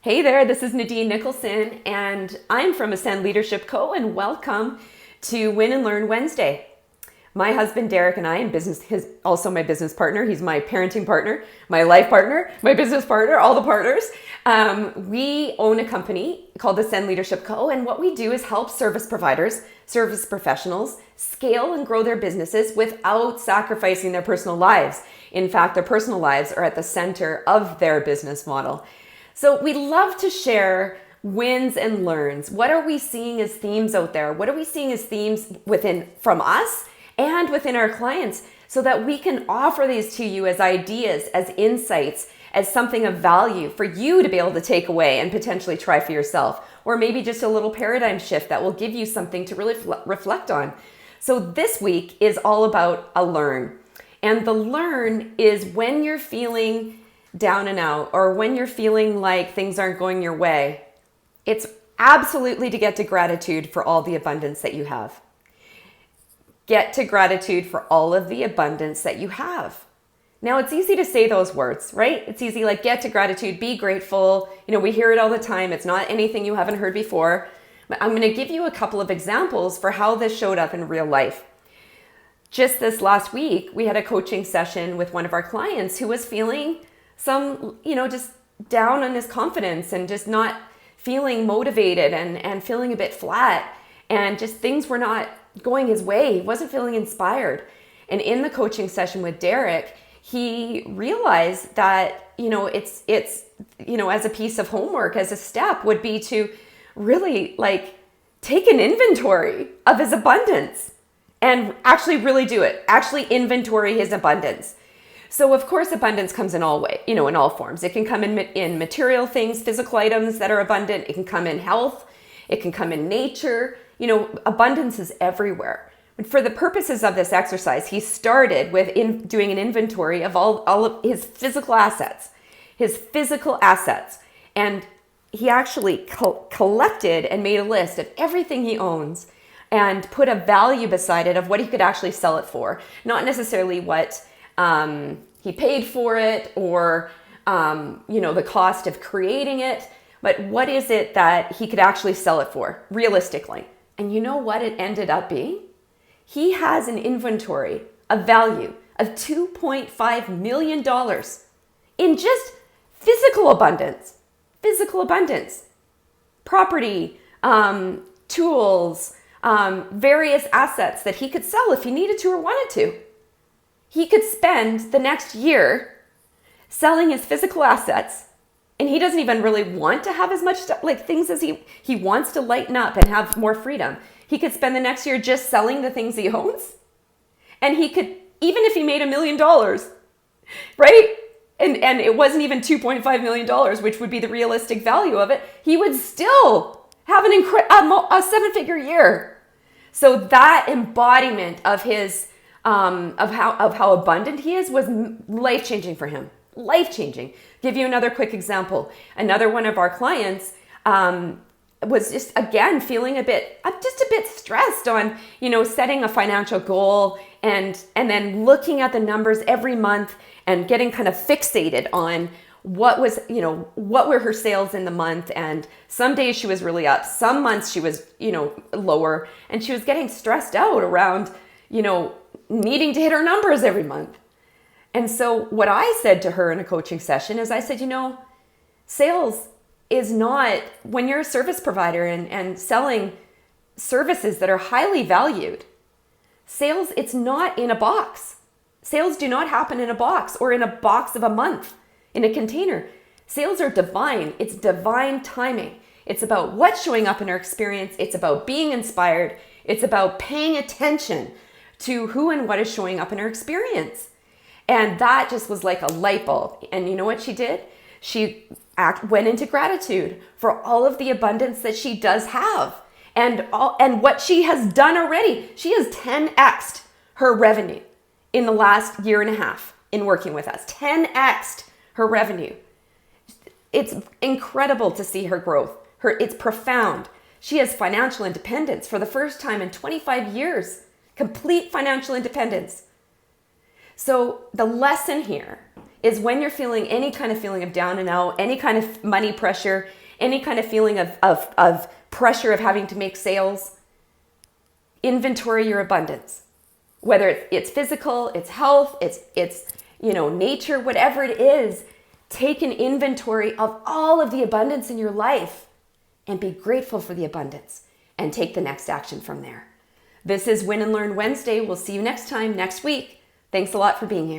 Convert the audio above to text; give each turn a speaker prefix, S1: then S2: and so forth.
S1: Hey there, this is Nadine Nicholson, and I'm from Ascend Leadership Co. and welcome to Win and Learn Wednesday. My husband Derek and I, in business, also my business partner, he's my parenting partner, my life partner, my business partner, all the partners. We own a company called Ascend Leadership Co. And what we do is help service providers, service professionals scale and grow their businesses without sacrificing their personal lives. In fact, their personal lives are at the center of their business model. So we love to share wins and learns. What are we seeing as themes out there? What are we seeing as themes from us and within our clients so that we can offer these to you as ideas, as insights, as something of value for you to be able to take away and potentially try for yourself, or maybe just a little paradigm shift that will give you something to really reflect on. So this week is all about a learn. And the learn is when you're feeling down and out, or when you're feeling like things aren't going your way, it's absolutely to get to gratitude for all the abundance that you have. Get to gratitude for all of the abundance that you have. Now, it's easy to say those words, right? It's easy, like get to gratitude, be grateful. We hear it all the time. It's not anything you haven't heard before. But I'm going to give you a couple of examples for how this showed up in real life. Just this last week, we had a coaching session with one of our clients who was feeling some, just down on his confidence and just not feeling motivated and feeling a bit flat, and just things were not going his way. He wasn't feeling inspired. And in the coaching session with Derek, he realized that, it's as a piece of homework, as a step would be to really take an inventory of his abundance and actually really do it. Actually inventory his abundance. So of course, abundance comes in in all forms. It can come in material things, physical items that are abundant. It can come in health. It can come in nature. Abundance is everywhere. And for the purposes of this exercise, he started with doing an inventory of all of his physical assets. And he actually collected and made a list of everything he owns and put a value beside it of what he could actually sell it for. Not necessarily what he paid for it or, the cost of creating it, but what is it that he could actually sell it for realistically? And you know what it ended up being? He has an inventory of value of $2.5 million in just physical abundance, property, tools, various assets that he could sell if he needed to or wanted to. He could spend the next year selling his physical assets, and he doesn't even really want to have as much stuff, things as he wants to lighten up and have more freedom. He could spend the next year just selling the things he owns, and he could, even if he made $1 million, right? And it wasn't even $2.5 million, which would be the realistic value of it, he would still have a seven-figure year. So that embodiment of his of how abundant he is was life-changing for him. Life-changing. Give you another quick example. Another one of our clients was just, again, feeling a bit stressed on, setting a financial goal and then looking at the numbers every month and getting kind of fixated on what were her sales in the month. And some days she was really up, some months she was, lower, and she was getting stressed out around, needing to hit her numbers every month. And so what I said to her in a coaching session is I said, sales is not, when you're a service provider and selling services that are highly valued, sales, it's not in a box. Sales do not happen in a box or in a box of a month in a container. Sales are divine. It's divine timing. It's about what's showing up in our experience. It's about being inspired. It's about paying attention to who and what is showing up in her experience. And that just was like a light bulb. And you know what she did? She went into gratitude for all of the abundance that she does have and what she has done already. She has 10x'd her revenue in the last year and a half in working with us. 10x'd her revenue. It's incredible to see her growth. It's profound. She has financial independence for the first time in 25 years. Complete financial independence. So the lesson here is when you're feeling any kind of feeling of down and out, any kind of money pressure, any kind of feeling of pressure of having to make sales, inventory your abundance. Whether it's physical, it's health, it's nature, whatever it is, take an inventory of all of the abundance in your life and be grateful for the abundance and take the next action from there. This is Win and Learn Wednesday. We'll see you next time, next week. Thanks a lot for being here.